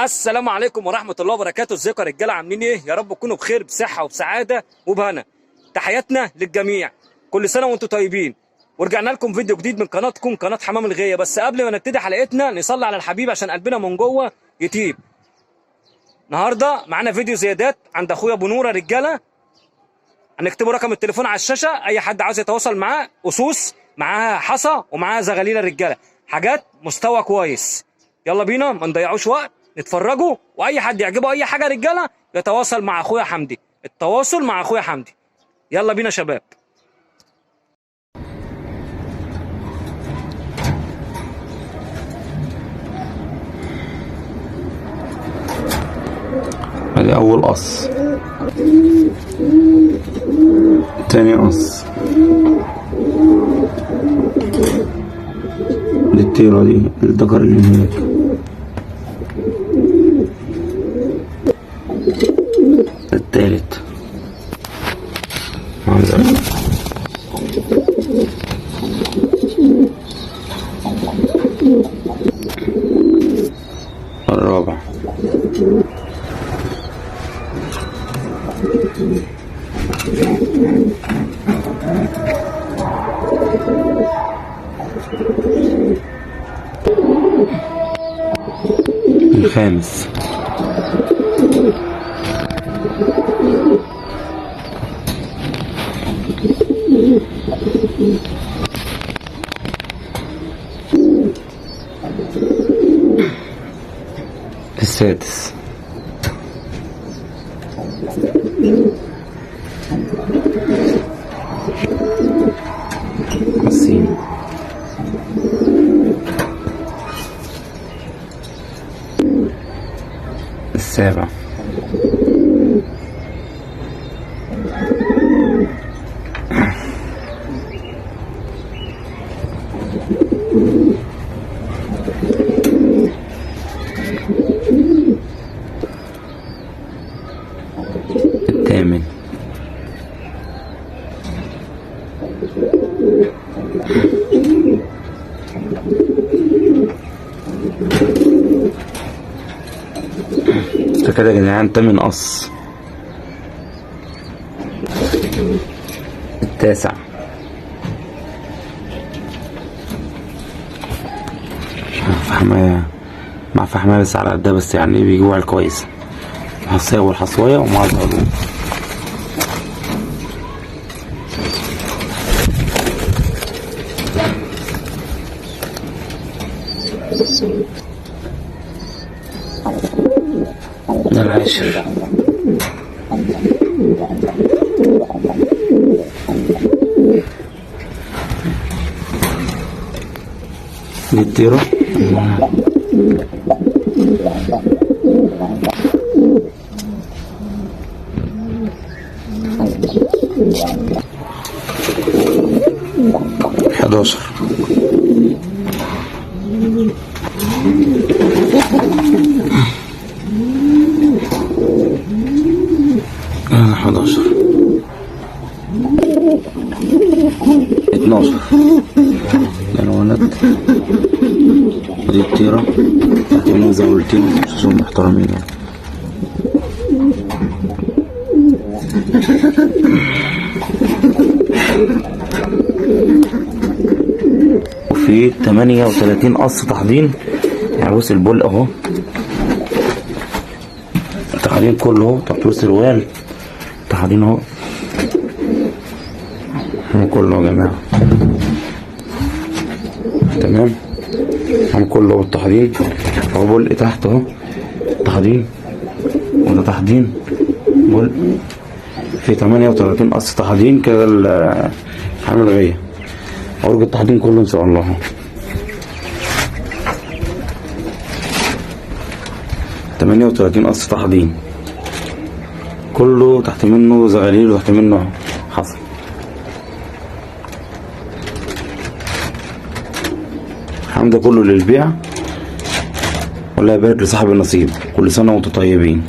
السلام عليكم ورحمة الله وبركاته. ازيكم يا رجالة؟ عاملين ايه؟ يا رب تكونوا بخير بصحة وبسعادة وبهنا. تحياتنا للجميع، كل سنة وانتم طيبين. ورجعنا لكم فيديو جديد من قناتكم قناة حمام الغية. بس قبل ما نبتدي حلقتنا نصلي على الحبيب عشان قلبنا من جوه يطيب. النهارده معانا فيديو زيادات عند اخويا ابو نوره. رجالة هنكتبوا رقم التليفون على الشاشة، اي حد عاوز يتواصل معاه. اسوس معاها حصى ومعاها زغاليل. رجالة حاجات مستوى كويس. يلا بينا ما نضيعوش وقت، نتفرجوا. واي حد يعجبه اي حاجه رجاله يتواصل مع اخويا حمدي. التواصل مع اخويا حمدي. يلا بينا شباب. ادي اول قص، تاني قص، دي الطيرة دي الذكر اللي هناك، التالت الرابع، الخامس، السادس، السين، السابع، الثامن، ده كده يا جدعان 8 قص. التاسع، مع فحماية بس على قدها، بس يعني بيجوع الكويس. الحصية والحصوية ومع الهدوء. ده العاشر، دي الطيرة، حداشر، 11، 12 الولد. ودي الطيرة تحت منها زاولتين شوفوا محترمين يعني. وفي 38 قص تحضين. يعني بص البول اهو تحضين كله اهو، تحضير سروال تحضين اهو كله يا جماعة. تمام، هم كله اهو التحضين اهو. بول تحت اهو تحضين، وده تحضين بول. في 38 قص تحضين كده الحمام الغية. أورج التحضين كله إن شاء الله. 38 قص تحضين كله، تحت منه زغاليل وتحت منه حصى. الحمد كله للبيع. والله يبارك لصاحب النصيب. كل سنة وانتم طيبين.